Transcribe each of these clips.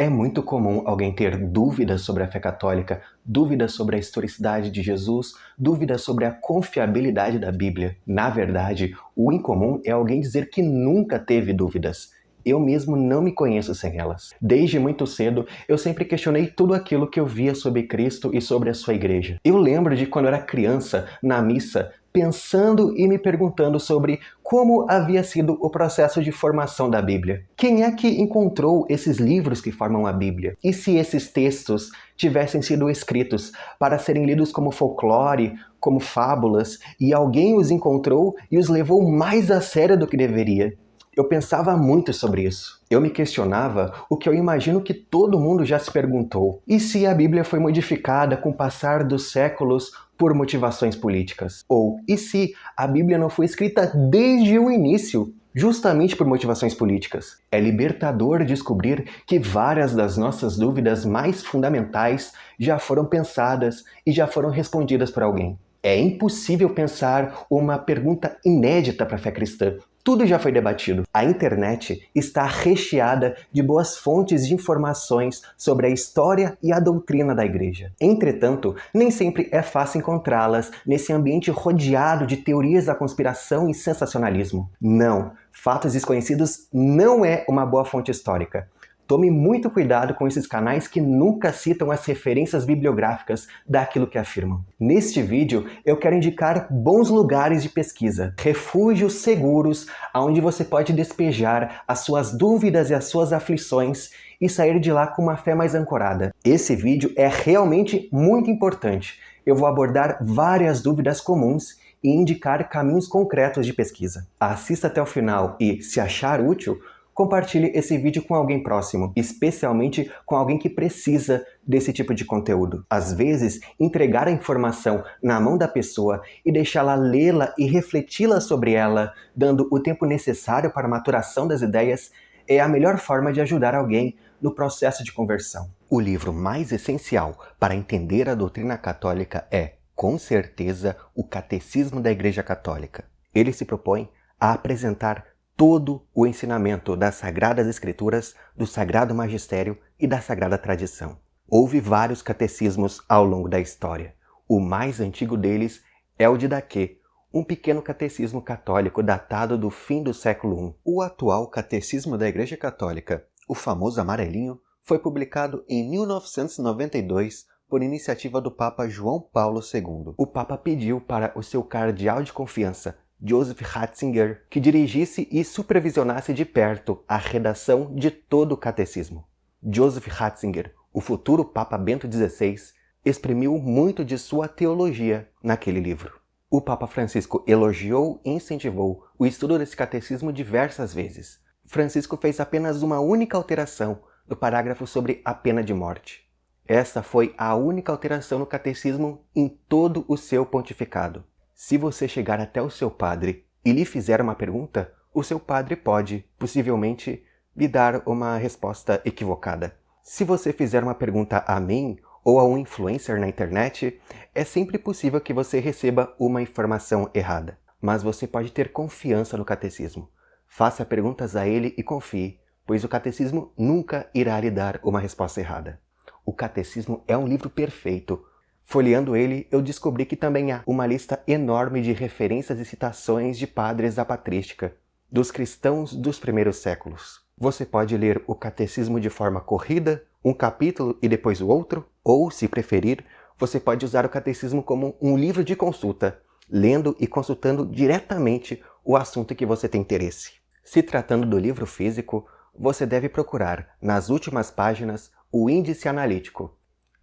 É muito comum alguém ter dúvidas sobre a fé católica, dúvidas sobre a historicidade de Jesus, dúvidas sobre a confiabilidade da Bíblia. Na verdade, o incomum é alguém dizer que nunca teve dúvidas. Eu mesmo não me conheço sem elas. Desde muito cedo, eu sempre questionei tudo aquilo que eu via sobre Cristo e sobre a sua igreja. Eu lembro de quando eu era criança, na missa, pensando e me perguntando sobre como havia sido o processo de formação da Bíblia. Quem é que encontrou esses livros que formam a Bíblia? E se esses textos tivessem sido escritos para serem lidos como folclore, como fábulas, e alguém os encontrou e os levou mais a sério do que deveria? Eu pensava muito sobre isso. Eu me questionava o que eu imagino que todo mundo já se perguntou. E se a Bíblia foi modificada com o passar dos séculos por motivações políticas? Ou e se a Bíblia não foi escrita desde o início, justamente por motivações políticas? É libertador descobrir que várias das nossas dúvidas mais fundamentais já foram pensadas e já foram respondidas por alguém. É impossível pensar uma pergunta inédita para a fé cristã. Tudo já foi debatido. A internet está recheada de boas fontes de informações sobre a história e a doutrina da igreja. Entretanto, nem sempre é fácil encontrá-las nesse ambiente rodeado de teorias da conspiração e sensacionalismo. Não, fatos desconhecidos não é uma boa fonte histórica. Tome muito cuidado com esses canais que nunca citam as referências bibliográficas daquilo que afirmam. Neste vídeo, eu quero indicar bons lugares de pesquisa, refúgios seguros onde você pode despejar as suas dúvidas e as suas aflições e sair de lá com uma fé mais ancorada. Esse vídeo é realmente muito importante. Eu vou abordar várias dúvidas comuns e indicar caminhos concretos de pesquisa. Assista até o final e, se achar útil, compartilhe esse vídeo com alguém próximo, especialmente com alguém que precisa desse tipo de conteúdo. Às vezes, entregar a informação na mão da pessoa e deixá-la lê-la e refleti-la sobre ela, dando o tempo necessário para a maturação das ideias, é a melhor forma de ajudar alguém no processo de conversão. O livro mais essencial para entender a doutrina católica é, com certeza, o Catecismo da Igreja Católica. Ele se propõe a apresentar todo o ensinamento das Sagradas Escrituras, do Sagrado Magistério e da Sagrada Tradição. Houve vários catecismos ao longo da história. O mais antigo deles é o de Daquê, um pequeno catecismo católico datado do fim do século I. O atual Catecismo da Igreja Católica, o famoso amarelinho, foi publicado em 1992 por iniciativa do Papa João Paulo II. O Papa pediu para o seu cardeal de confiança, Joseph Ratzinger, que dirigisse e supervisionasse de perto a redação de todo o catecismo. Joseph Ratzinger, o futuro Papa Bento XVI, exprimiu muito de sua teologia naquele livro. O Papa Francisco elogiou e incentivou o estudo desse catecismo diversas vezes. Francisco fez apenas uma única alteração no parágrafo sobre a pena de morte. Essa foi a única alteração no catecismo em todo o seu pontificado. Se você chegar até o seu padre e lhe fizer uma pergunta, o seu padre pode, possivelmente, lhe dar uma resposta equivocada. Se você fizer uma pergunta a mim ou a um influencer na internet, é sempre possível que você receba uma informação errada. Mas você pode ter confiança no catecismo. Faça perguntas a ele e confie, pois o catecismo nunca irá lhe dar uma resposta errada. O catecismo é um livro perfeito. Folheando ele, eu descobri que também há uma lista enorme de referências e citações de padres da patrística, dos cristãos dos primeiros séculos. Você pode ler o catecismo de forma corrida, um capítulo e depois o outro, ou, se preferir, você pode usar o catecismo como um livro de consulta, lendo e consultando diretamente o assunto que você tem interesse. Se tratando do livro físico, você deve procurar, nas últimas páginas, o índice analítico.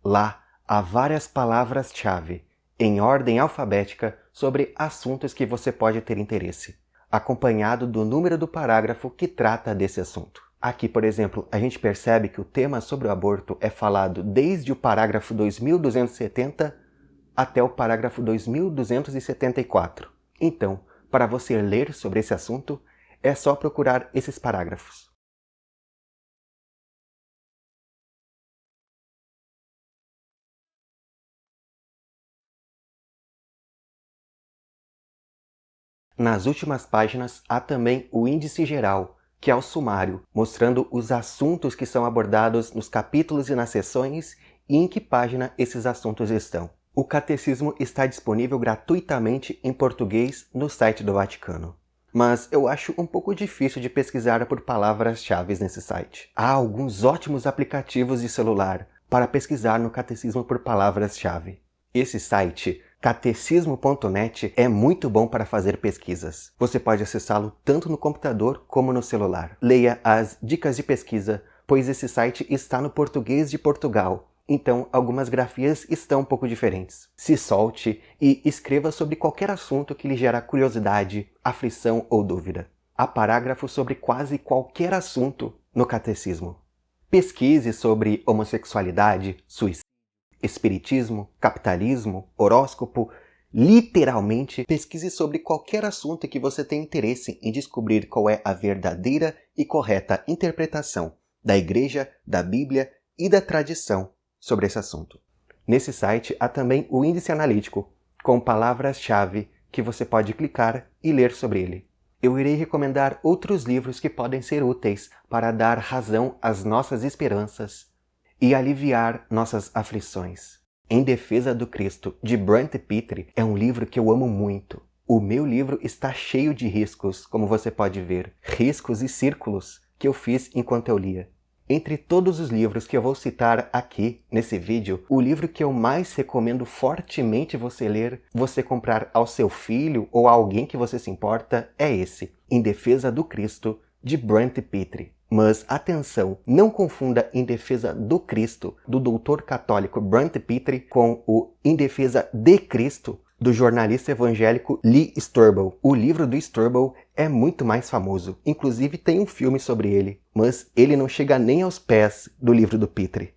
Lá, há várias palavras-chave, em ordem alfabética, sobre assuntos que você pode ter interesse, acompanhado do número do parágrafo que trata desse assunto. Aqui, por exemplo, a gente percebe que o tema sobre o aborto é falado desde o parágrafo 2270 até o parágrafo 2274. Então, para você ler sobre esse assunto, é só procurar esses parágrafos. Nas últimas páginas há também o índice geral, que é o sumário, mostrando os assuntos que são abordados nos capítulos e nas seções e em que página esses assuntos estão. O catecismo está disponível gratuitamente em português no site do Vaticano. Mas eu acho um pouco difícil de pesquisar por palavras-chave nesse site. Há alguns ótimos aplicativos de celular para pesquisar no catecismo por palavras-chave. Esse site, catecismo.net, é muito bom para fazer pesquisas. Você pode acessá-lo tanto no computador como no celular. Leia as dicas de pesquisa, pois esse site está no português de Portugal. Então, algumas grafias estão um pouco diferentes. Se solte e escreva sobre qualquer assunto que lhe gera curiosidade, aflição ou dúvida. Há parágrafos sobre quase qualquer assunto no catecismo. Pesquise sobre homossexualidade, suicídio, espiritismo, capitalismo, horóscopo. Literalmente, pesquise sobre qualquer assunto que você tenha interesse em descobrir qual é a verdadeira e correta interpretação da Igreja, da Bíblia e da tradição sobre esse assunto. Nesse site há também o índice analítico, com palavras-chave que você pode clicar e ler sobre ele. Eu irei recomendar outros livros que podem ser úteis para dar razão às nossas esperanças e aliviar nossas aflições. Em Defesa do Cristo, de Brent Pitre, é um livro que eu amo muito. O meu livro está cheio de riscos, como você pode ver, riscos e círculos que eu fiz enquanto eu lia. Entre todos os livros que eu vou citar aqui nesse vídeo, o livro que eu mais recomendo fortemente você ler, você comprar ao seu filho ou a alguém que você se importa, é esse, Em Defesa do Cristo, de Brent Pitre. Mas atenção, não confunda Em Defesa do Cristo, do doutor católico Brent Pitre, com o Em Defesa de Cristo, do jornalista evangélico Lee Strobel. O livro do Strobel é muito mais famoso, inclusive tem um filme sobre ele, mas ele não chega nem aos pés do livro do Pitre.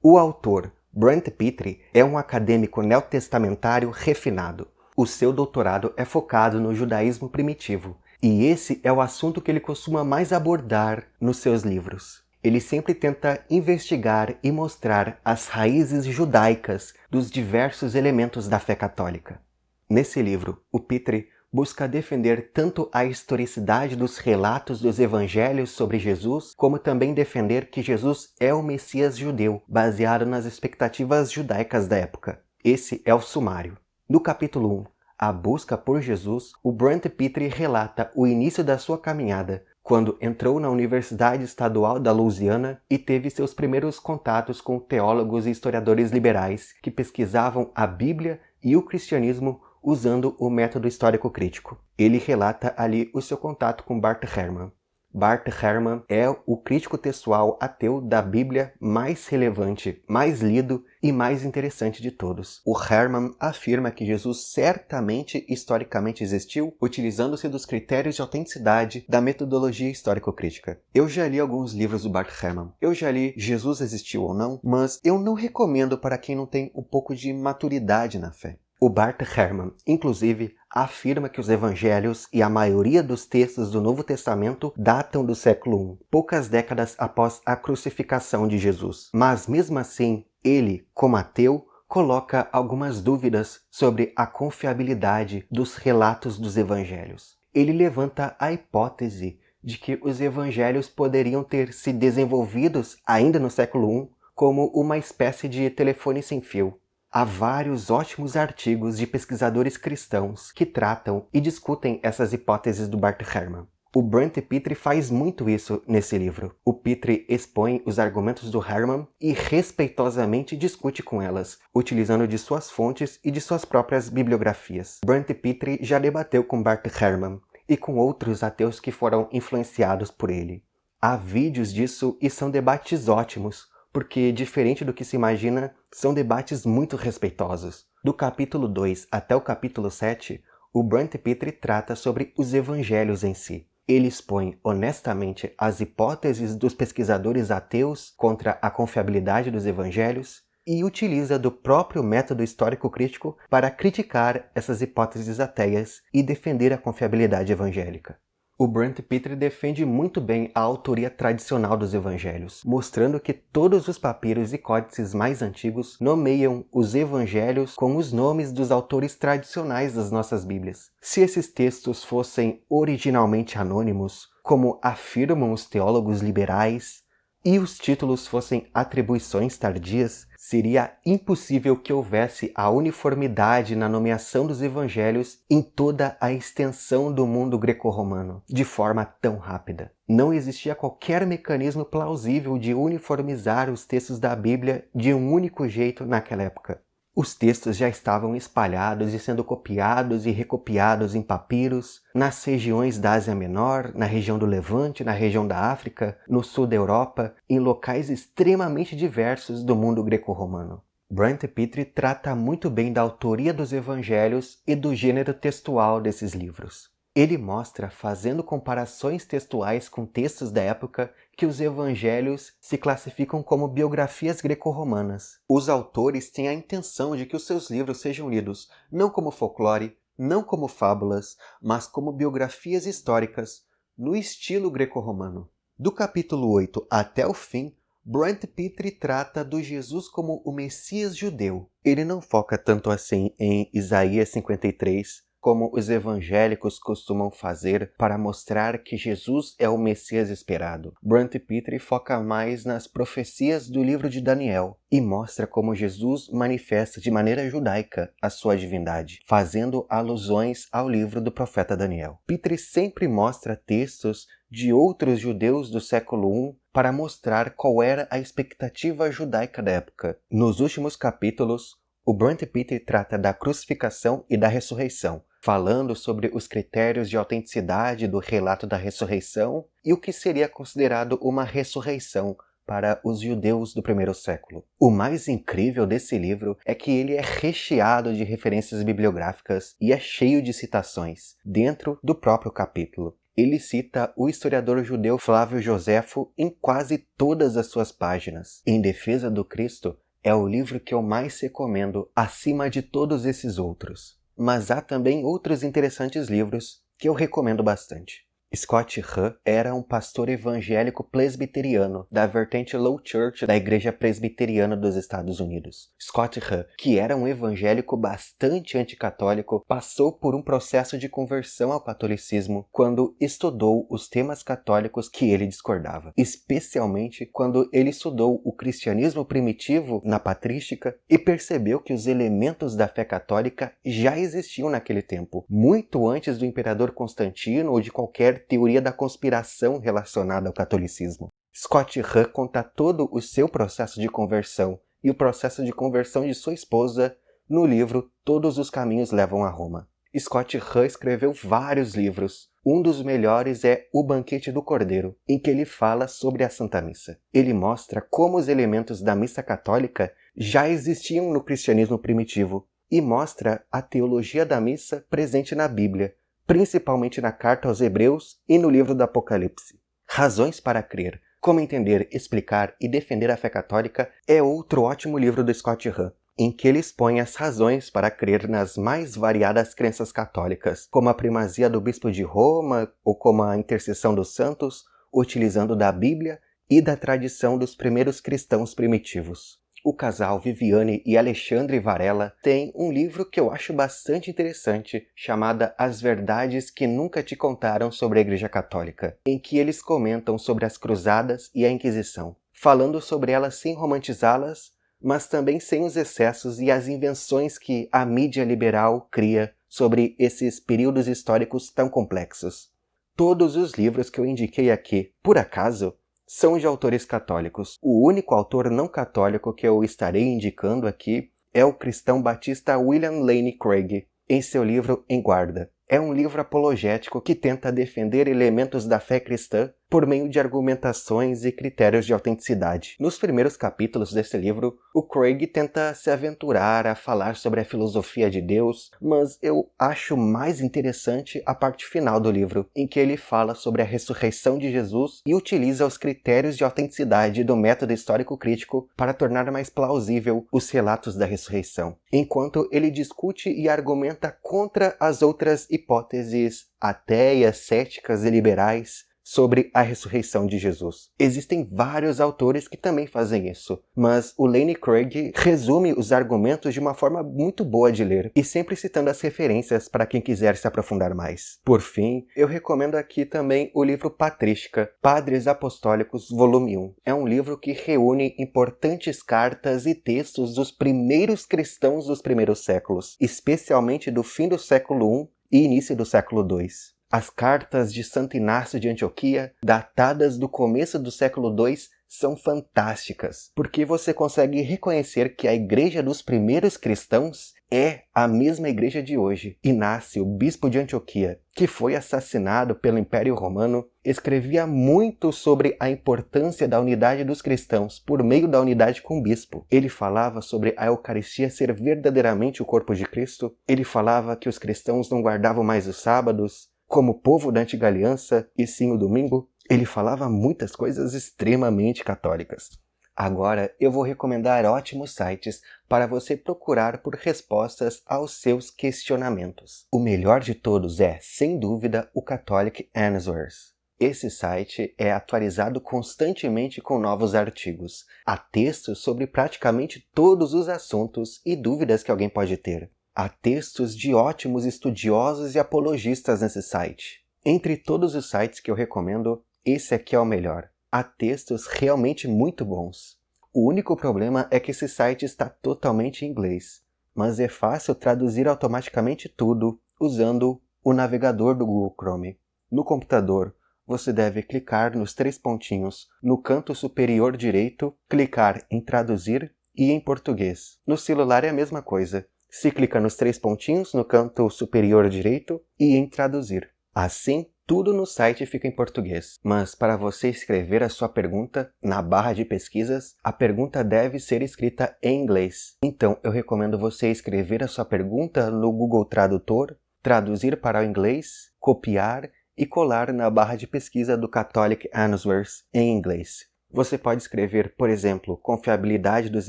O autor, Brent Pitre, é um acadêmico neotestamentário refinado. O seu doutorado é focado no judaísmo primitivo, e esse é o assunto que ele costuma mais abordar nos seus livros. Ele sempre tenta investigar e mostrar as raízes judaicas dos diversos elementos da fé católica. Nesse livro, o Pitre busca defender tanto a historicidade dos relatos dos evangelhos sobre Jesus, como também defender que Jesus é o Messias judeu, baseado nas expectativas judaicas da época. Esse é o sumário. No capítulo 1, A Busca por Jesus, o Brent Pitre relata o início da sua caminhada, quando entrou na Universidade Estadual da Louisiana e teve seus primeiros contatos com teólogos e historiadores liberais que pesquisavam a Bíblia e o cristianismo usando o método histórico-crítico. Ele relata ali o seu contato com Bart Ehrman. Bart Ehrman é o crítico textual ateu da Bíblia mais relevante, mais lido e mais interessante de todos. O Ehrman afirma que Jesus certamente historicamente existiu, utilizando-se dos critérios de autenticidade da metodologia histórico-crítica. Eu já li alguns livros do Bart Ehrman. Eu já li Jesus Existiu ou Não, mas eu não recomendo para quem não tem um pouco de maturidade na fé. O Bart Ehrman, inclusive, afirma que os evangelhos e a maioria dos textos do Novo Testamento datam do século I, poucas décadas após a crucificação de Jesus. Mas mesmo assim, ele, como ateu, coloca algumas dúvidas sobre a confiabilidade dos relatos dos evangelhos. Ele levanta a hipótese de que os evangelhos poderiam ter se desenvolvidos ainda no século I como uma espécie de telefone sem fio. Há vários ótimos artigos de pesquisadores cristãos que tratam e discutem essas hipóteses do Bart Ehrman. O Brent Pitre faz muito isso nesse livro. O Pitre expõe os argumentos do Ehrman e respeitosamente discute com elas, utilizando de suas fontes e de suas próprias bibliografias. Brent Pitre já debateu com Bart Ehrman e com outros ateus que foram influenciados por ele. Há vídeos disso e são debates ótimos, porque, diferente do que se imagina, são debates muito respeitosos. Do capítulo 2 até o capítulo 7, o Brent Pitre trata sobre os evangelhos em si. Ele expõe honestamente as hipóteses dos pesquisadores ateus contra a confiabilidade dos evangelhos e utiliza do próprio método histórico-crítico para criticar essas hipóteses ateias e defender a confiabilidade evangélica. O Brent Pitre defende muito bem a autoria tradicional dos evangelhos, mostrando que todos os papiros e códices mais antigos nomeiam os evangelhos com os nomes dos autores tradicionais das nossas Bíblias. Se esses textos fossem originalmente anônimos, como afirmam os teólogos liberais, e os títulos fossem atribuições tardias, seria impossível que houvesse a uniformidade na nomeação dos evangelhos em toda a extensão do mundo greco-romano, de forma tão rápida. Não existia qualquer mecanismo plausível de uniformizar os textos da Bíblia de um único jeito naquela época. Os textos já estavam espalhados e sendo copiados e recopiados em papiros, nas regiões da Ásia Menor, na região do Levante, na região da África, no sul da Europa, em locais extremamente diversos do mundo greco-romano. Brent Pitre trata muito bem da autoria dos evangelhos e do gênero textual desses livros. Ele mostra, fazendo comparações textuais com textos da época, que os evangelhos se classificam como biografias greco-romanas. Os autores têm a intenção de que os seus livros sejam lidos não como folclore, não como fábulas, mas como biografias históricas, no estilo greco-romano. Do capítulo 8 até o fim, Brent Pitre trata do Jesus como o Messias judeu. Ele não foca tanto assim em Isaías 53, como os evangélicos costumam fazer para mostrar que Jesus é o Messias esperado. Brent Pitre foca mais nas profecias do livro de Daniel e mostra como Jesus manifesta de maneira judaica a sua divindade, fazendo alusões ao livro do profeta Daniel. Pitre sempre mostra textos de outros judeus do século I para mostrar qual era a expectativa judaica da época. Nos últimos capítulos, o Brent Pitre trata da crucificação e da ressurreição, falando sobre os critérios de autenticidade do relato da ressurreição e o que seria considerado uma ressurreição para os judeus do primeiro século. O mais incrível desse livro é que ele é recheado de referências bibliográficas e é cheio de citações, dentro do próprio capítulo. Ele cita o historiador judeu Flávio Joséfo em quase todas as suas páginas. Em Defesa do Cristo é o livro que eu mais recomendo acima de todos esses outros. Mas há também outros interessantes livros que eu recomendo bastante. Scott Hahn era um pastor evangélico presbiteriano da vertente Low Church da Igreja Presbiteriana dos Estados Unidos. Scott Hahn, que era um evangélico bastante anticatólico, passou por um processo de conversão ao catolicismo quando estudou os temas católicos que ele discordava, especialmente quando ele estudou o cristianismo primitivo na patrística e percebeu que os elementos da fé católica já existiam naquele tempo, muito antes do imperador Constantino ou de qualquer teoria da conspiração relacionada ao catolicismo. Scott Hahn conta todo o seu processo de conversão e o processo de conversão de sua esposa no livro Todos os Caminhos Levam a Roma. Scott Hahn escreveu vários livros. Um dos melhores é O Banquete do Cordeiro, em que ele fala sobre a Santa Missa. Ele mostra como os elementos da missa católica já existiam no cristianismo primitivo e mostra a teologia da missa presente na Bíblia, principalmente na Carta aos Hebreus e no livro do Apocalipse. Razões para Crer, Como Entender, Explicar e Defender a Fé Católica é outro ótimo livro do Scott Hahn, em que ele expõe as razões para crer nas mais variadas crenças católicas, como a primazia do Bispo de Roma ou como a intercessão dos santos, utilizando da Bíblia e da tradição dos primeiros cristãos primitivos. O casal Viviane e Alexandre Varela tem um livro que eu acho bastante interessante, chamado As Verdades que Nunca Te Contaram sobre a Igreja Católica, em que eles comentam sobre as Cruzadas e a Inquisição, falando sobre elas sem romantizá-las, mas também sem os excessos e as invenções que a mídia liberal cria sobre esses períodos históricos tão complexos. Todos os livros que eu indiquei aqui, por acaso, são de autores católicos. O único autor não católico que eu estarei indicando aqui é o cristão batista William Lane Craig, em seu livro Em Guarda. É um livro apologético que tenta defender elementos da fé cristã por meio de argumentações e critérios de autenticidade. Nos primeiros capítulos desse livro, o Craig tenta se aventurar a falar sobre a filosofia de Deus, mas eu acho mais interessante a parte final do livro, em que ele fala sobre a ressurreição de Jesus e utiliza os critérios de autenticidade do método histórico-crítico para tornar mais plausível os relatos da ressurreição, enquanto ele discute e argumenta contra as outras hipóteses ateias, céticas e liberais sobre a ressurreição de Jesus. Existem vários autores que também fazem isso, mas o Lane Craig resume os argumentos de uma forma muito boa de ler e sempre citando as referências para quem quiser se aprofundar mais. Por fim, eu recomendo aqui também o livro Patrística, Padres Apostólicos, volume 1. É um livro que reúne importantes cartas e textos dos primeiros cristãos dos primeiros séculos, especialmente do fim do século I e início do século II. As cartas de Santo Inácio de Antioquia, datadas do começo do século II, são fantásticas, porque você consegue reconhecer que a igreja dos primeiros cristãos é a mesma igreja de hoje. Inácio, bispo de Antioquia, que foi assassinado pelo Império Romano, escrevia muito sobre a importância da unidade dos cristãos por meio da unidade com o bispo. Ele falava sobre a Eucaristia ser verdadeiramente o corpo de Cristo. Ele falava que os cristãos não guardavam mais os sábados como povo da antiga aliança, e sim o domingo. Ele falava muitas coisas extremamente católicas. Agora eu vou recomendar ótimos sites para você procurar por respostas aos seus questionamentos. O melhor de todos é, sem dúvida, o Catholic Answers. Esse site é atualizado constantemente com novos artigos. Há textos sobre praticamente todos os assuntos e dúvidas que alguém pode ter. Há textos de ótimos estudiosos e apologistas nesse site. Entre todos os sites que eu recomendo, esse aqui é o melhor. Há textos realmente muito bons. O único problema é que esse site está totalmente em inglês, mas é fácil traduzir automaticamente tudo usando o navegador do Google Chrome. No computador, você deve clicar nos 3 pontinhos no canto superior direito, clicar em traduzir e em português. No celular é a mesma coisa. Se clica nos 3 pontinhos no canto superior direito e em traduzir. Assim, tudo no site fica em português. Mas para você escrever a sua pergunta na barra de pesquisas, a pergunta deve ser escrita em inglês. Então, eu recomendo você escrever a sua pergunta no Google Tradutor, traduzir para o inglês, copiar e colar na barra de pesquisa do Catholic Answers em inglês. Você pode escrever, por exemplo, confiabilidade dos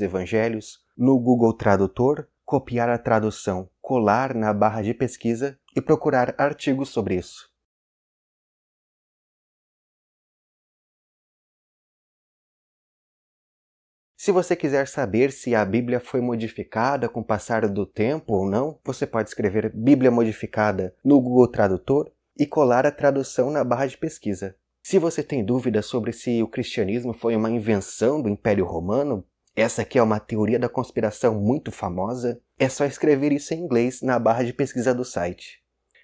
evangelhos no Google Tradutor, copiar a tradução, colar na barra de pesquisa e procurar artigos sobre isso. Se você quiser saber se a Bíblia foi modificada com o passar do tempo ou não, você pode escrever Bíblia modificada no Google Tradutor e colar a tradução na barra de pesquisa. Se você tem dúvidas sobre se o cristianismo foi uma invenção do Império Romano, essa aqui é uma teoria da conspiração muito famosa, é só escrever isso em inglês na barra de pesquisa do site.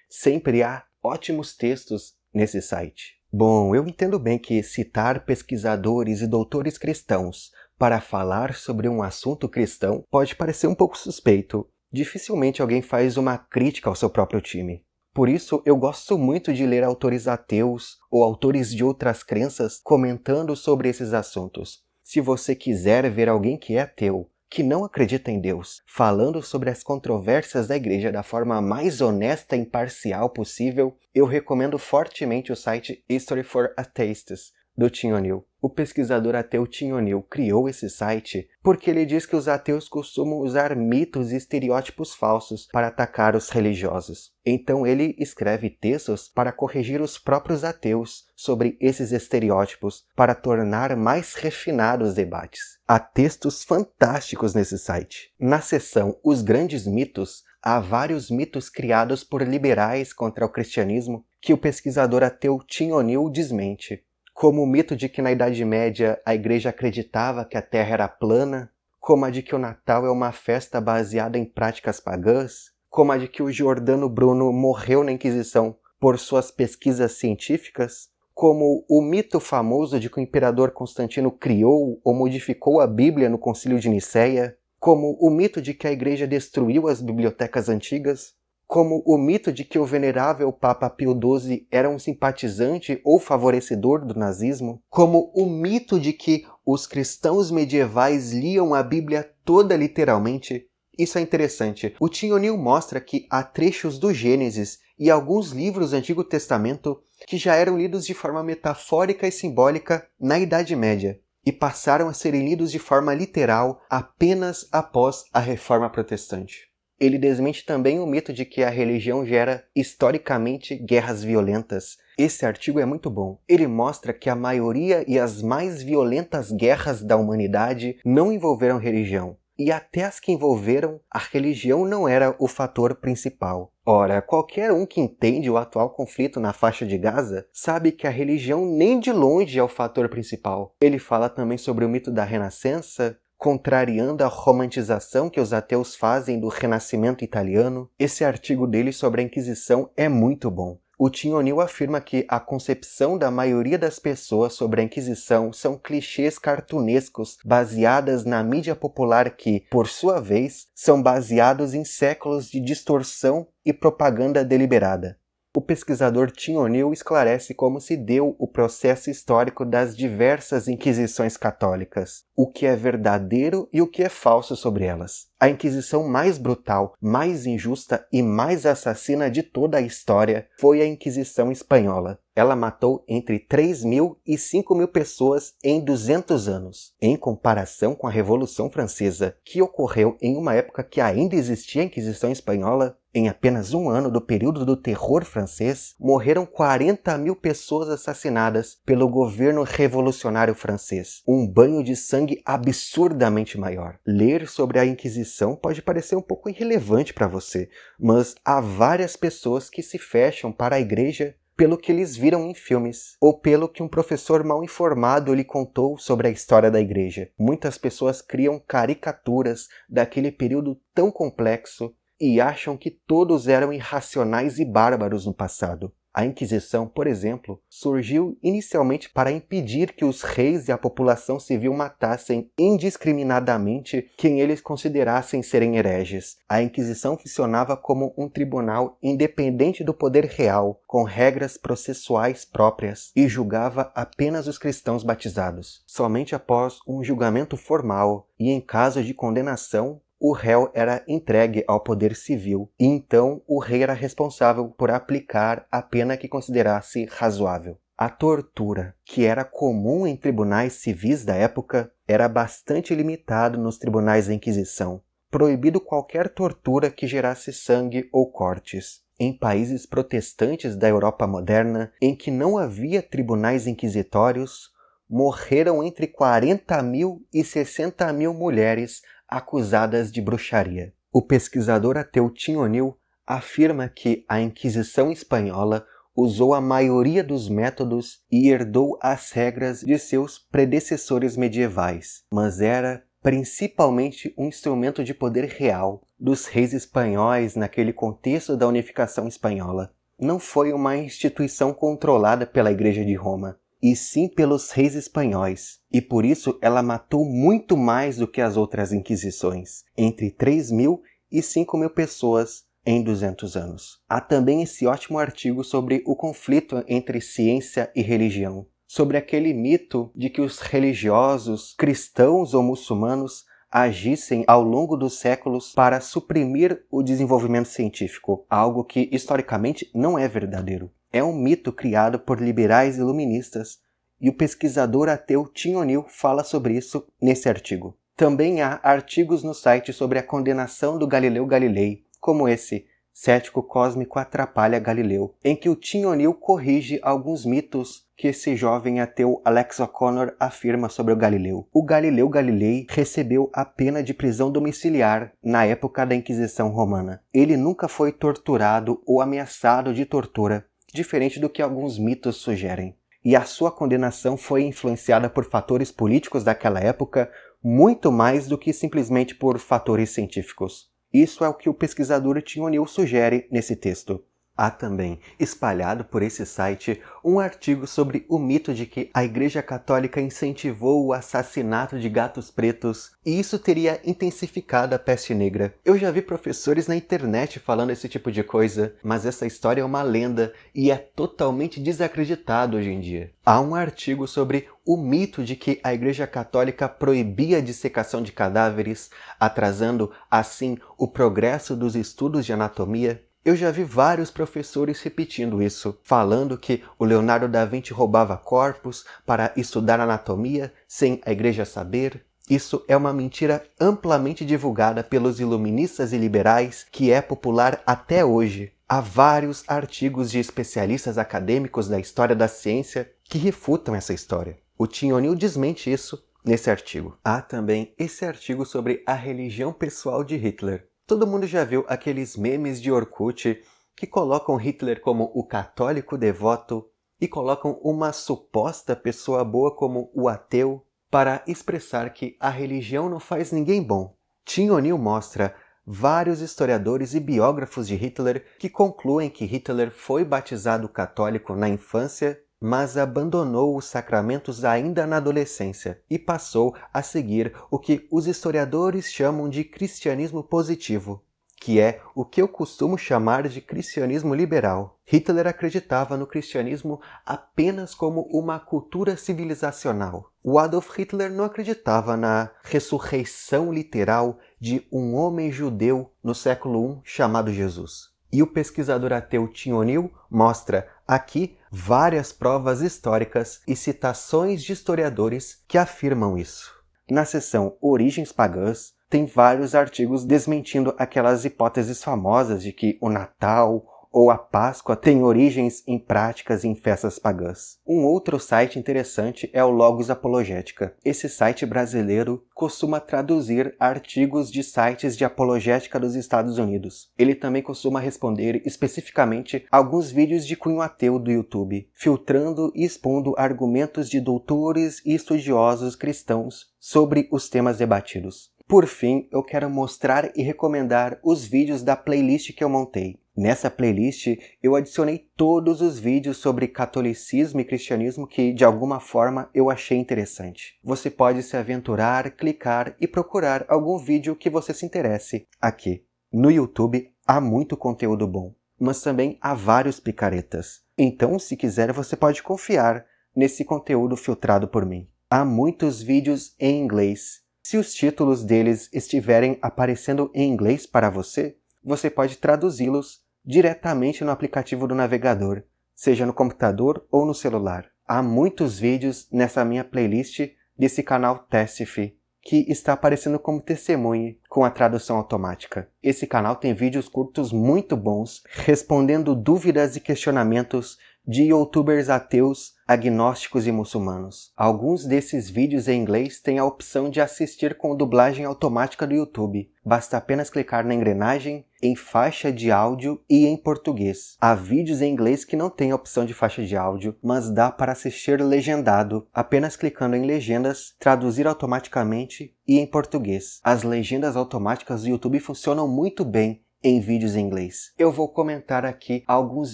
Sempre há ótimos textos nesse site. Bom, eu entendo bem que citar pesquisadores e doutores cristãos para falar sobre um assunto cristão pode parecer um pouco suspeito. Dificilmente alguém faz uma crítica ao seu próprio time. Por isso, eu gosto muito de ler autores ateus ou autores de outras crenças comentando sobre esses assuntos. Se você quiser ver alguém que é ateu, que não acredita em Deus, falando sobre as controvérsias da igreja da forma mais honesta e imparcial possível, eu recomendo fortemente o site History for Atheists, do Tim O'Neill. O pesquisador ateu Tim O'Neill criou esse site porque ele diz que os ateus costumam usar mitos e estereótipos falsos para atacar os religiosos. Então ele escreve textos para corrigir os próprios ateus sobre esses estereótipos para tornar mais refinados os debates. Há textos fantásticos nesse site. Na seção Os Grandes Mitos, há vários mitos criados por liberais contra o cristianismo que o pesquisador ateu Tim O'Neill desmente, como o mito de que na Idade Média a igreja acreditava que a Terra era plana, como a de que o Natal é uma festa baseada em práticas pagãs, como a de que o Giordano Bruno morreu na Inquisição por suas pesquisas científicas, como o mito famoso de que o imperador Constantino criou ou modificou a Bíblia no Concílio de Nicéia, como o mito de que a igreja destruiu as bibliotecas antigas. como o mito de que o venerável Papa Pio XII era um simpatizante ou favorecedor do nazismo, como o mito de que os cristãos medievais liam a Bíblia toda literalmente. Isso é interessante. O Tim O'Neill mostra que há trechos do Gênesis e alguns livros do Antigo Testamento que já eram lidos de forma metafórica e simbólica na Idade Média e passaram a serem lidos de forma literal apenas após a Reforma Protestante. Ele desmente também o mito de que a religião gera, historicamente, guerras violentas. Esse artigo é muito bom. Ele mostra que a maioria e as mais violentas guerras da humanidade não envolveram religião. E até as que envolveram, a religião não era o fator principal. Ora, qualquer um que entende o atual conflito na faixa de Gaza sabe que a religião nem de longe é o fator principal. Ele fala também sobre o mito da Renascença, contrariando a romantização que os ateus fazem do Renascimento italiano. Esse artigo dele sobre a Inquisição é muito bom. O Tim O'Neill afirma que a concepção da maioria das pessoas sobre a Inquisição são clichês cartunescos baseadas na mídia popular que, por sua vez, são baseados em séculos de distorção e propaganda deliberada. O pesquisador Tim O'Neill esclarece como se deu o processo histórico das diversas inquisições católicas, o que é verdadeiro e o que é falso sobre elas. A Inquisição mais brutal, mais injusta e mais assassina de toda a história foi a Inquisição Espanhola. Ela matou entre 3.000 e 5.000 pessoas em 200 anos. Em comparação com a Revolução Francesa, que ocorreu em uma época que ainda existia a Inquisição Espanhola, em apenas um ano do período do terror francês, morreram 40.000 pessoas assassinadas pelo governo revolucionário francês. Um banho de sangue absurdamente maior. Ler sobre a Inquisição pode parecer um pouco irrelevante para você, mas há várias pessoas que se fecham para a igreja pelo que eles viram em filmes, ou pelo que um professor mal informado lhe contou sobre a história da igreja. Muitas pessoas criam caricaturas daquele período tão complexo e acham que todos eram irracionais e bárbaros no passado. A Inquisição, por exemplo, surgiu inicialmente para impedir que os reis e a população civil matassem indiscriminadamente quem eles considerassem serem hereges. A Inquisição funcionava como um tribunal independente do poder real, com regras processuais próprias, e julgava apenas os cristãos batizados. Somente após um julgamento formal e em caso de condenação, o réu era entregue ao poder civil, e então o rei era responsável por aplicar a pena que considerasse razoável. A tortura, que era comum em tribunais civis da época, era bastante limitado nos tribunais da Inquisição, proibido qualquer tortura que gerasse sangue ou cortes. Em países protestantes da Europa moderna, em que não havia tribunais inquisitórios, morreram entre 40.000 e 60.000 mulheres acusadas de bruxaria. O pesquisador ateu Tim O'Neill afirma que a Inquisição Espanhola usou a maioria dos métodos e herdou as regras de seus predecessores medievais, mas era principalmente um instrumento de poder real dos reis espanhóis naquele contexto da unificação espanhola. Não foi uma instituição controlada pela Igreja de Roma, e sim pelos reis espanhóis, e por isso ela matou muito mais do que as outras inquisições, entre 3.000 e 5.000 pessoas em 200 anos. Há também esse ótimo artigo sobre o conflito entre ciência e religião, sobre aquele mito de que os religiosos, cristãos ou muçulmanos, agissem ao longo dos séculos para suprimir o desenvolvimento científico, algo que historicamente não é verdadeiro. É um mito criado por liberais iluministas, e o pesquisador ateu Tim O'Neill fala sobre isso nesse artigo. Também há artigos no site sobre a condenação do Galileu Galilei, como esse, Cético Cósmico Atrapalha Galileu, em que o Tim O'Neill corrige alguns mitos que esse jovem ateu Alex O'Connor afirma sobre o Galileu. O Galileu Galilei recebeu a pena de prisão domiciliar na época da Inquisição Romana. Ele nunca foi torturado ou ameaçado de tortura, diferente do que alguns mitos sugerem. E a sua condenação foi influenciada por fatores políticos daquela época muito mais do que simplesmente por fatores científicos. Isso é o que o pesquisador Tim O'Neill sugere nesse texto. Há também, espalhado por esse site, um artigo sobre o mito de que a Igreja Católica incentivou o assassinato de gatos pretos e isso teria intensificado a peste negra. Eu já vi professores na internet falando esse tipo de coisa, mas essa história é uma lenda e é totalmente desacreditado hoje em dia. Há um artigo sobre o mito de que a Igreja Católica proibia a dissecação de cadáveres, atrasando assim o progresso dos estudos de anatomia. Eu já vi vários professores repetindo isso, falando que o Leonardo da Vinci roubava corpos para estudar anatomia sem a igreja saber. Isso é uma mentira amplamente divulgada pelos iluministas e liberais que é popular até hoje. Há vários artigos de especialistas acadêmicos da história da ciência que refutam essa história. O Tim O'Neill desmente isso nesse artigo. Há também esse artigo sobre a religião pessoal de Hitler. Todo mundo já viu aqueles memes de Orkut que colocam Hitler como o católico devoto e colocam uma suposta pessoa boa como o ateu para expressar que a religião não faz ninguém bom. Tim O'Neill mostra vários historiadores e biógrafos de Hitler que concluem que Hitler foi batizado católico na infância, mas abandonou os sacramentos ainda na adolescência e passou a seguir o que os historiadores chamam de cristianismo positivo, que é o que eu costumo chamar de cristianismo liberal. Hitler acreditava no cristianismo apenas como uma cultura civilizacional. O Adolf Hitler não acreditava na ressurreição literal de um homem judeu no século I chamado Jesus. E o pesquisador ateu Tim O'Neill mostra aqui várias provas históricas e citações de historiadores que afirmam isso. Na seção Origens Pagãs, tem vários artigos desmentindo aquelas hipóteses famosas de que o Natal ou a Páscoa têm origens em práticas e em festas pagãs. Um outro site interessante é o Logos Apologética. Esse site brasileiro costuma traduzir artigos de sites de apologética dos Estados Unidos. Ele também costuma responder especificamente alguns vídeos de cunho ateu do YouTube, filtrando e expondo argumentos de doutores e estudiosos cristãos sobre os temas debatidos. Por fim, eu quero mostrar e recomendar os vídeos da playlist que eu montei. Nessa playlist, eu adicionei todos os vídeos sobre catolicismo e cristianismo que, de alguma forma, eu achei interessante. Você pode se aventurar, clicar e procurar algum vídeo que você se interesse aqui. No YouTube, há muito conteúdo bom, mas também há vários picaretas. Então, se quiser, você pode confiar nesse conteúdo filtrado por mim. Há muitos vídeos em inglês. Se os títulos deles estiverem aparecendo em inglês para você, você pode traduzi-los diretamente no aplicativo do navegador, seja no computador ou no celular. Há muitos vídeos nessa minha playlist desse canal Testify, que está aparecendo como testemunho com a tradução automática. Esse canal tem vídeos curtos muito bons, respondendo dúvidas e questionamentos de youtubers ateus, agnósticos e muçulmanos. Alguns desses vídeos em inglês têm a opção de assistir com dublagem automática do YouTube. Basta apenas clicar na engrenagem, em faixa de áudio e em português. Há vídeos em inglês que não têm a opção de faixa de áudio, mas dá para assistir legendado, apenas clicando em legendas, traduzir automaticamente e em português. As legendas automáticas do YouTube funcionam muito bem em vídeos em inglês. Eu vou comentar aqui alguns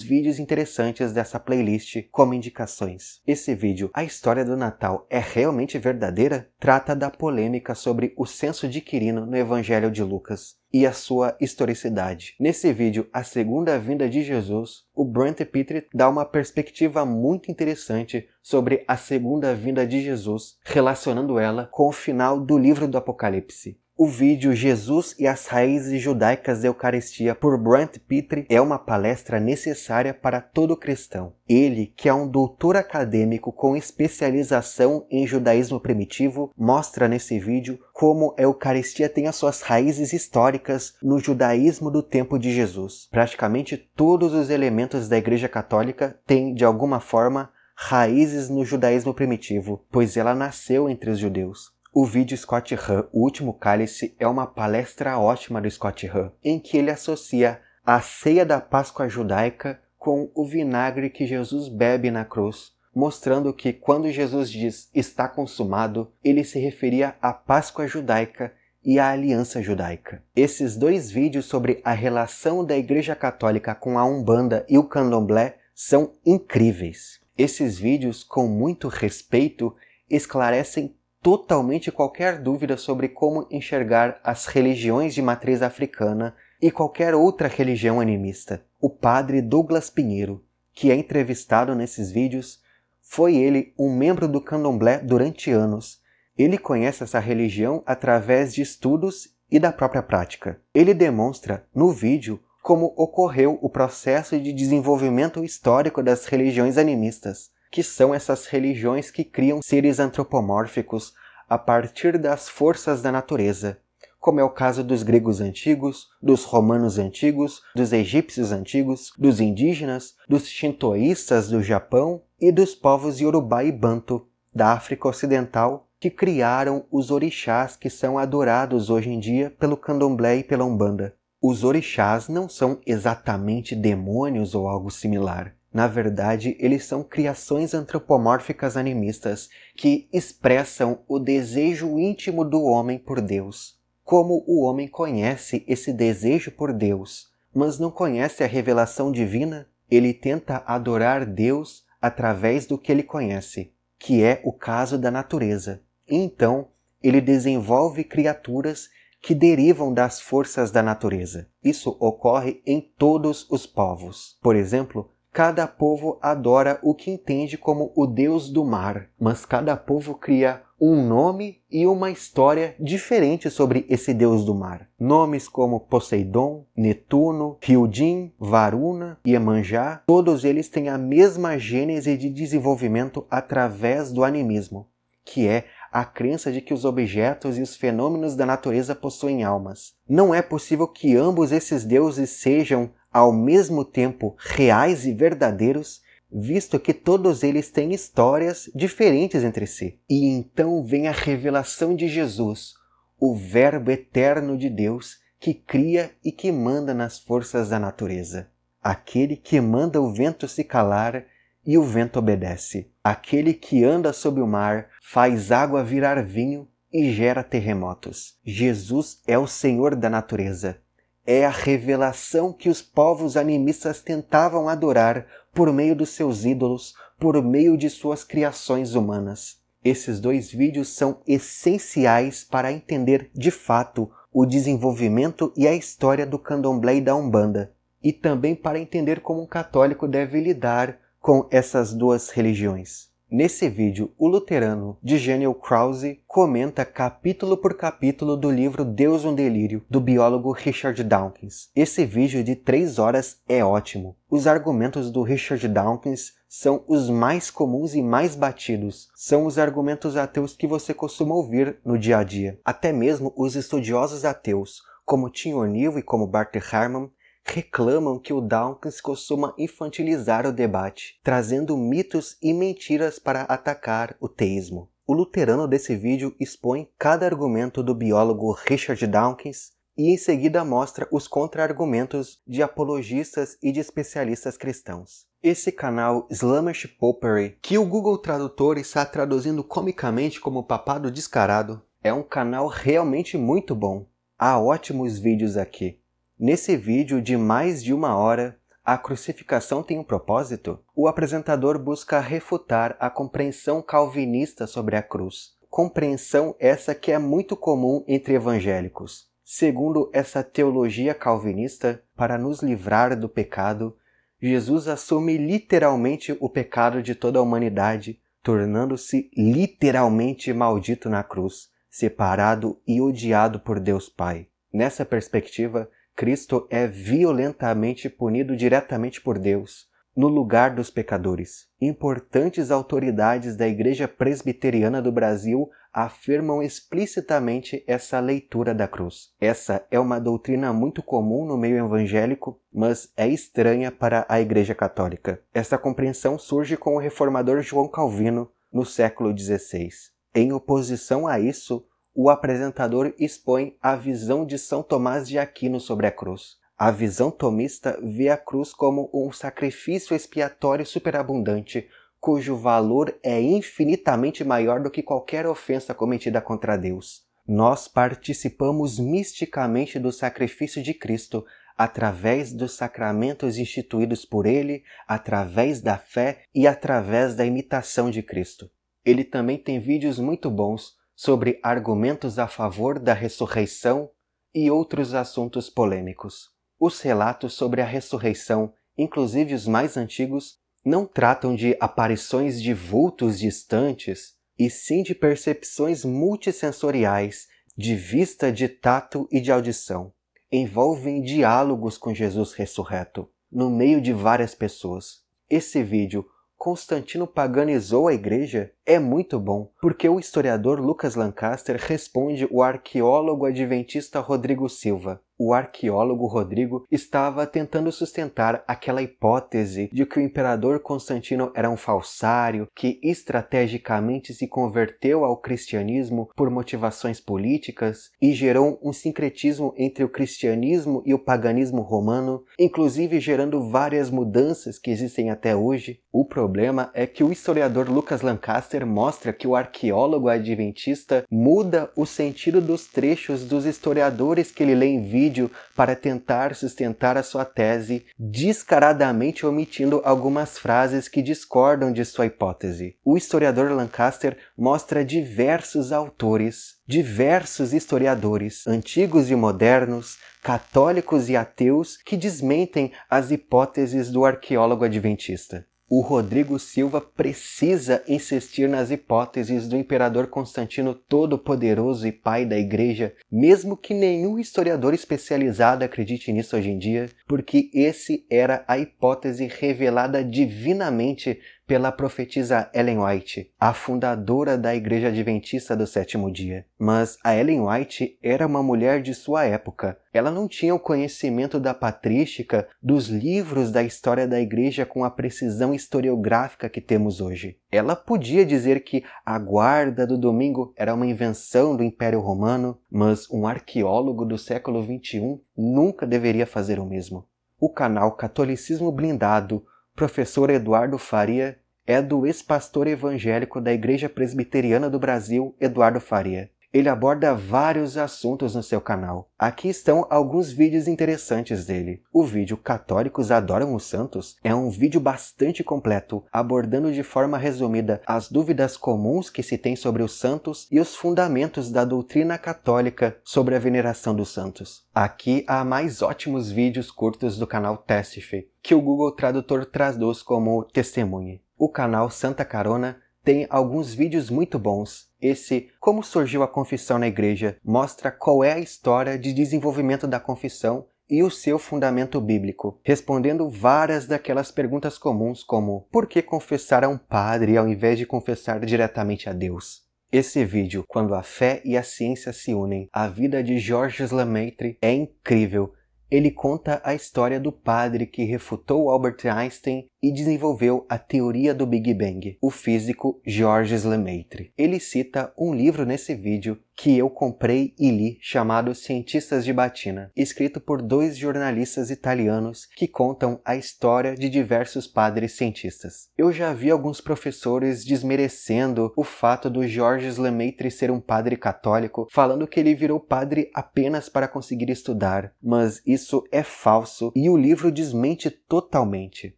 vídeos interessantes dessa playlist como indicações. Esse vídeo, A História do Natal é realmente verdadeira? Trata da polêmica sobre o censo de Quirino no Evangelho de Lucas e a sua historicidade. Nesse vídeo, A Segunda Vinda de Jesus, o Brent Pitre dá uma perspectiva muito interessante sobre a Segunda Vinda de Jesus, relacionando ela com o final do livro do Apocalipse. O vídeo Jesus e as Raízes Judaicas da Eucaristia por Brent Pitre é uma palestra necessária para todo cristão. Ele, que é um doutor acadêmico com especialização em judaísmo primitivo, mostra nesse vídeo como a Eucaristia tem as suas raízes históricas no judaísmo do tempo de Jesus. Praticamente todos os elementos da Igreja Católica têm, de alguma forma, raízes no judaísmo primitivo, pois ela nasceu entre os judeus. O vídeo Scott Hahn, O Último Cálice, é uma palestra ótima do Scott Hahn, em que ele associa a ceia da Páscoa judaica com o vinagre que Jesus bebe na cruz, mostrando que quando Jesus diz está consumado, ele se referia à Páscoa judaica e a Aliança Judaica. Esses dois vídeos sobre a relação da Igreja Católica com a Umbanda e o Candomblé são incríveis. Esses vídeos, com muito respeito, esclarecem totalmente qualquer dúvida sobre como enxergar as religiões de matriz africana e qualquer outra religião animista. O padre Douglas Pinheiro, que é entrevistado nesses vídeos, foi ele um membro do Candomblé durante anos. Ele conhece essa religião através de estudos e da própria prática. Ele demonstra no vídeo como ocorreu o processo de desenvolvimento histórico das religiões animistas, que são essas religiões que criam seres antropomórficos a partir das forças da natureza, como é o caso dos gregos antigos, dos romanos antigos, dos egípcios antigos, dos indígenas, dos shintoístas do Japão e dos povos Yorubá e Banto da África Ocidental, que criaram os orixás que são adorados hoje em dia pelo Candomblé e pela Umbanda. Os orixás não são exatamente demônios ou algo similar. Na verdade, eles são criações antropomórficas animistas que expressam o desejo íntimo do homem por Deus. Como o homem conhece esse desejo por Deus, mas não conhece a revelação divina, ele tenta adorar Deus através do que ele conhece, que é o caso da natureza. E então, ele desenvolve criaturas que derivam das forças da natureza. Isso ocorre em todos os povos. Por exemplo, cada povo adora o que entende como o deus do mar, mas cada povo cria um nome e uma história diferente sobre esse deus do mar. Nomes como Poseidon, Netuno, Ryujin, Varuna e Iemanjá, todos eles têm a mesma gênese de desenvolvimento através do animismo, que é a crença de que os objetos e os fenômenos da natureza possuem almas. Não é possível que ambos esses deuses sejam, ao mesmo tempo, reais e verdadeiros, visto que todos eles têm histórias diferentes entre si. E então vem a revelação de Jesus, o Verbo eterno de Deus, que cria e que manda nas forças da natureza. Aquele que manda o vento se calar e o vento obedece. Aquele que anda sob o mar, faz água virar vinho e gera terremotos. Jesus é o Senhor da natureza. É a revelação que os povos animistas tentavam adorar por meio dos seus ídolos, por meio de suas criações humanas. Esses dois vídeos são essenciais para entender de fato o desenvolvimento e a história do Candomblé e da Umbanda, e também para entender como um católico deve lidar com essas duas religiões. Nesse vídeo, o luterano Daniel Krause comenta capítulo por capítulo do livro Deus um Delírio, do biólogo Richard Dawkins. Esse vídeo de 3 horas é ótimo. Os argumentos do Richard Dawkins são os mais comuns e mais batidos. São os argumentos ateus que você costuma ouvir no dia a dia. Até mesmo os estudiosos ateus, como Tim O'Neill e como Bart Ehrman, reclamam que o Dawkins costuma infantilizar o debate, trazendo mitos e mentiras para atacar o teísmo. O luterano desse vídeo expõe cada argumento do biólogo Richard Dawkins e em seguida mostra os contra-argumentos de apologistas e de especialistas cristãos. Esse canal Slamish Popery, que o Google Tradutor está traduzindo comicamente como Papado Descarado, é um canal realmente muito bom. Há ótimos vídeos aqui. Nesse vídeo de mais de 1 hora, a crucificação tem um propósito? O apresentador busca refutar a compreensão calvinista sobre a cruz. Compreensão essa que é muito comum entre evangélicos. Segundo essa teologia calvinista, para nos livrar do pecado, Jesus assume literalmente o pecado de toda a humanidade, tornando-se literalmente maldito na cruz, separado e odiado por Deus Pai. Nessa perspectiva, Cristo é violentamente punido diretamente por Deus, no lugar dos pecadores. Importantes autoridades da Igreja Presbiteriana do Brasil afirmam explicitamente essa leitura da cruz. Essa é uma doutrina muito comum no meio evangélico, mas é estranha para a Igreja Católica. Essa compreensão surge com o reformador João Calvino, no século XVI. Em oposição a isso, o apresentador expõe a visão de São Tomás de Aquino sobre a cruz. A visão tomista vê a cruz como um sacrifício expiatório superabundante, cujo valor é infinitamente maior do que qualquer ofensa cometida contra Deus. Nós participamos misticamente do sacrifício de Cristo através dos sacramentos instituídos por Ele, através da fé e através da imitação de Cristo. Ele também tem vídeos muito bons sobre argumentos a favor da ressurreição e outros assuntos polêmicos. Os relatos sobre a ressurreição, inclusive os mais antigos, não tratam de aparições de vultos distantes, e sim de percepções multissensoriais, de vista, de tato e de audição. Envolvem diálogos com Jesus ressurreto, no meio de várias pessoas. Esse vídeo, Constantino paganizou a igreja, é muito bom, porque o historiador Lucas Lancaster responde o arqueólogo adventista Rodrigo Silva. O arqueólogo Rodrigo estava tentando sustentar aquela hipótese de que o imperador Constantino era um falsário, que estrategicamente se converteu ao cristianismo por motivações políticas e gerou um sincretismo entre o cristianismo e o paganismo romano, inclusive gerando várias mudanças que existem até hoje. O problema é que o historiador Lucas Lancaster mostra que o arqueólogo adventista muda o sentido dos trechos dos historiadores que ele lê em vídeo para tentar sustentar a sua tese, descaradamente omitindo algumas frases que discordam de sua hipótese. O historiador Lancaster mostra diversos autores, diversos historiadores, antigos e modernos, católicos e ateus, que desmentem as hipóteses do arqueólogo adventista. O Rodrigo Silva precisa insistir nas hipóteses do imperador Constantino Todo-Poderoso e pai da Igreja, mesmo que nenhum historiador especializado acredite nisso hoje em dia, porque esse era a hipótese revelada divinamente pela profetisa Ellen White, a fundadora da Igreja Adventista do Sétimo Dia. Mas a Ellen White era uma mulher de sua época. Ela não tinha o conhecimento da patrística, dos livros da história da Igreja com a precisão historiográfica que temos hoje. Ela podia dizer que a guarda do domingo era uma invenção do Império Romano, mas um arqueólogo do século XXI nunca deveria fazer o mesmo. O canal Catolicismo Blindado, professor Eduardo Faria, é do ex-pastor evangélico da Igreja Presbiteriana do Brasil, Eduardo Faria. Ele aborda vários assuntos no seu canal. Aqui estão alguns vídeos interessantes dele. O vídeo Católicos Adoram os Santos é um vídeo bastante completo, abordando de forma resumida as dúvidas comuns que se tem sobre os santos e os fundamentos da doutrina católica sobre a veneração dos santos. Aqui há mais ótimos vídeos curtos do canal Testife, que o Google Tradutor traduz como Testemunhe. O canal Santa Carona tem alguns vídeos muito bons. Esse Como Surgiu a Confissão na Igreja mostra qual é a história de desenvolvimento da confissão e o seu fundamento bíblico, respondendo várias daquelas perguntas comuns como: por que confessar a um padre ao invés de confessar diretamente a Deus? Esse vídeo, Quando a Fé e a Ciência se Unem, a vida de Georges Lemaitre, é incrível. Ele conta a história do padre que refutou Albert Einstein e desenvolveu a teoria do Big Bang, o físico Georges Lemaitre. Ele cita um livro nesse vídeo que eu comprei e li, chamado Cientistas de Batina, escrito por 2 jornalistas italianos que contam a história de diversos padres cientistas. Eu já vi alguns professores desmerecendo o fato do Georges Lemaitre ser um padre católico, falando que ele virou padre apenas para conseguir estudar, mas isso é falso e o livro desmente totalmente.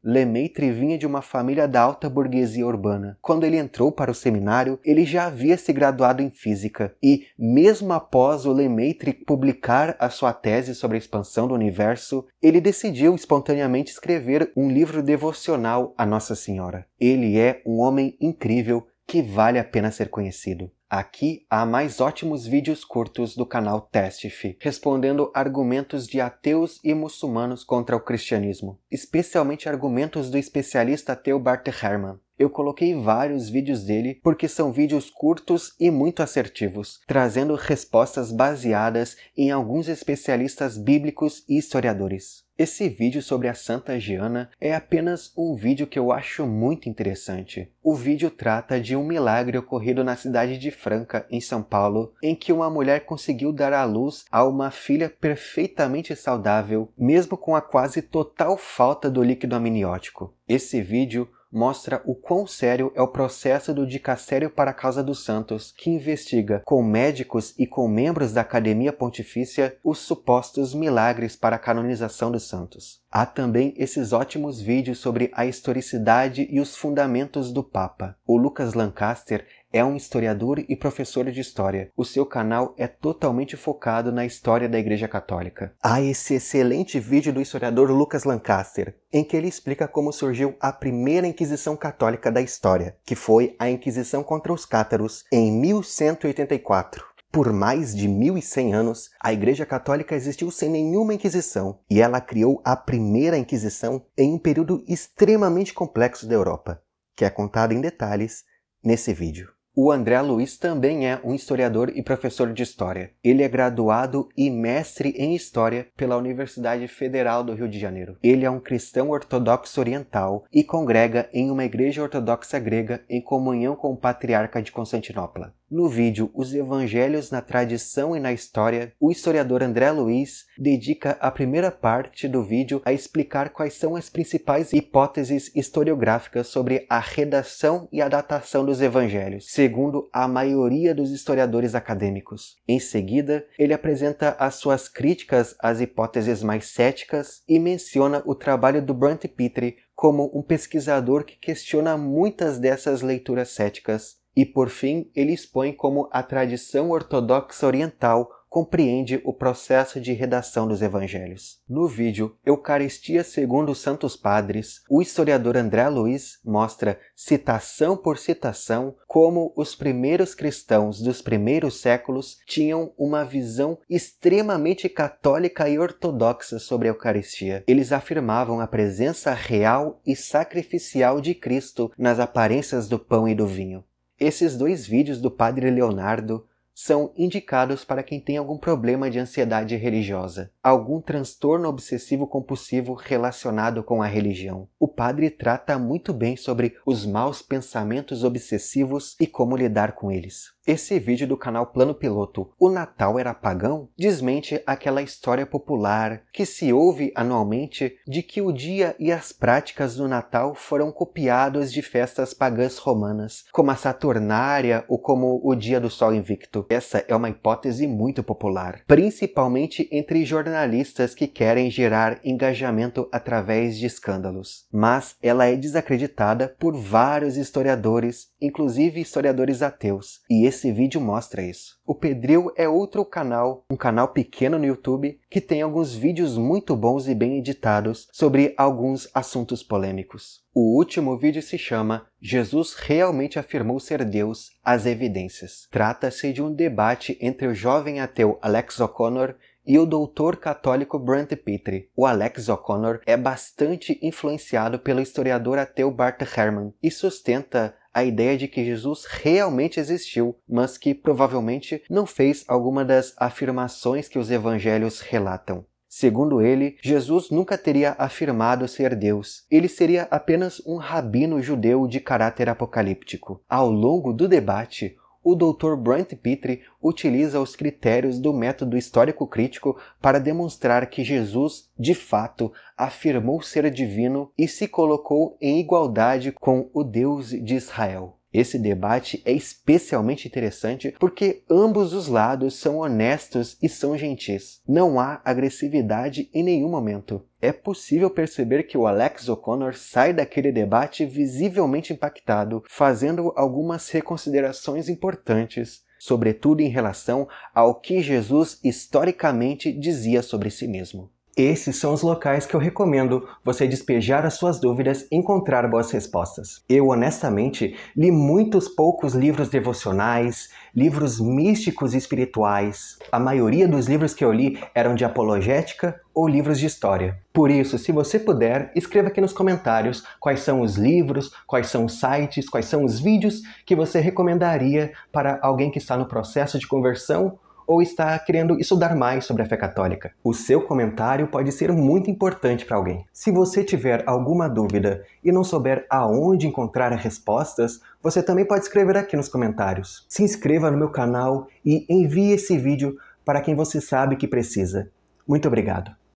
Lemaitre vinha de uma família da alta burguesia urbana. Quando ele entrou para o seminário, ele já havia se graduado em física e, mesmo após o Lemaitre publicar a sua tese sobre a expansão do universo, ele decidiu espontaneamente escrever um livro devocional a Nossa Senhora. Ele é um homem incrível que vale a pena ser conhecido. Aqui há mais ótimos vídeos curtos do canal Testife, respondendo argumentos de ateus e muçulmanos contra o cristianismo, especialmente argumentos do especialista ateu Bart Ehrman. Eu coloquei vários vídeos dele porque são vídeos curtos e muito assertivos, trazendo respostas baseadas em alguns especialistas bíblicos e historiadores. Esse vídeo sobre a Santa Giana é apenas um vídeo que eu acho muito interessante. O vídeo trata de um milagre ocorrido na cidade de Franca, em São Paulo, em que uma mulher conseguiu dar à luz a uma filha perfeitamente saudável, mesmo com a quase total falta do líquido amniótico. Esse vídeo mostra o quão sério é o processo do Dicastério para a Causa dos Santos, que investiga, com médicos e com membros da Academia Pontifícia, os supostos milagres para a canonização dos santos. Há também esses ótimos vídeos sobre a historicidade e os fundamentos do Papa. O Lucas Lancaster é um historiador e professor de história. O seu canal é totalmente focado na história da Igreja Católica. Há esse excelente vídeo do historiador Lucas Lancaster, em que ele explica como surgiu a primeira Inquisição Católica da história, que foi a Inquisição contra os Cátaros, em 1184. Por mais de 1100 anos, a Igreja Católica existiu sem nenhuma Inquisição, e ela criou a primeira Inquisição em um período extremamente complexo da Europa, que é contado em detalhes nesse vídeo. O André Luiz também é um historiador e professor de História. Ele é graduado e mestre em História pela Universidade Federal do Rio de Janeiro. Ele é um cristão ortodoxo oriental e congrega em uma igreja ortodoxa grega em comunhão com o Patriarca de Constantinopla. No vídeo Os Evangelhos na Tradição e na História, o historiador André Luiz dedica a primeira parte do vídeo a explicar quais são as principais hipóteses historiográficas sobre a redação e a datação dos Evangelhos, segundo a maioria dos historiadores acadêmicos. Em seguida, ele apresenta as suas críticas às hipóteses mais céticas e menciona o trabalho do Brant Pitre como um pesquisador que questiona muitas dessas leituras céticas. E, por fim, ele expõe como a tradição ortodoxa oriental compreende o processo de redação dos evangelhos. No vídeo Eucaristia segundo os Santos Padres, o historiador André Luiz mostra, citação por citação, como os primeiros cristãos dos primeiros séculos tinham uma visão extremamente católica e ortodoxa sobre a Eucaristia. Eles afirmavam a presença real e sacrificial de Cristo nas aparências do pão e do vinho. Esses dois vídeos do Padre Leonardo são indicados para quem tem algum problema de ansiedade religiosa, algum transtorno obsessivo-compulsivo relacionado com a religião. O padre trata muito bem sobre os maus pensamentos obsessivos e como lidar com eles. Esse vídeo do canal Plano Piloto, O Natal Era Pagão, desmente aquela história popular que se ouve anualmente de que o dia e as práticas do Natal foram copiados de festas pagãs romanas, como a Saturnária ou como o Dia do Sol Invicto. Essa é uma hipótese muito popular, principalmente entre jornalistas que querem gerar engajamento através de escândalos. Mas ela é desacreditada por vários historiadores, inclusive historiadores ateus, e esse vídeo mostra isso. O Pedril é outro canal, um canal pequeno no YouTube, que tem alguns vídeos muito bons e bem editados sobre alguns assuntos polêmicos. O último vídeo se chama Jesus realmente afirmou ser Deus, as evidências. Trata-se de um debate entre o jovem ateu Alex O'Connor e o doutor católico Brant Pitre. O Alex O'Connor é bastante influenciado pelo historiador ateu Bart Ehrman e sustenta a ideia de que Jesus realmente existiu, mas que provavelmente não fez alguma das afirmações que os evangelhos relatam. Segundo ele, Jesus nunca teria afirmado ser Deus. Ele seria apenas um rabino judeu de caráter apocalíptico. Ao longo do debate, o Dr. Brant Pitre utiliza os critérios do método histórico-crítico para demonstrar que Jesus, de fato, afirmou ser divino e se colocou em igualdade com o Deus de Israel. Esse debate é especialmente interessante porque ambos os lados são honestos e são gentis. Não há agressividade em nenhum momento. É possível perceber que o Alex O'Connor sai daquele debate visivelmente impactado, fazendo algumas reconsiderações importantes, sobretudo em relação ao que Jesus historicamente dizia sobre si mesmo. Esses são os locais que eu recomendo você despejar as suas dúvidas e encontrar boas respostas. Eu, honestamente, li muitos poucos livros devocionais, livros místicos e espirituais. A maioria dos livros que eu li eram de apologética ou livros de história. Por isso, se você puder, escreva aqui nos comentários quais são os livros, quais são os sites, quais são os vídeos que você recomendaria para alguém que está no processo de conversão ou está querendo estudar mais sobre a fé católica. O seu comentário pode ser muito importante para alguém. Se você tiver alguma dúvida e não souber aonde encontrar respostas, você também pode escrever aqui nos comentários. Se inscreva no meu canal e envie esse vídeo para quem você sabe que precisa. Muito obrigado.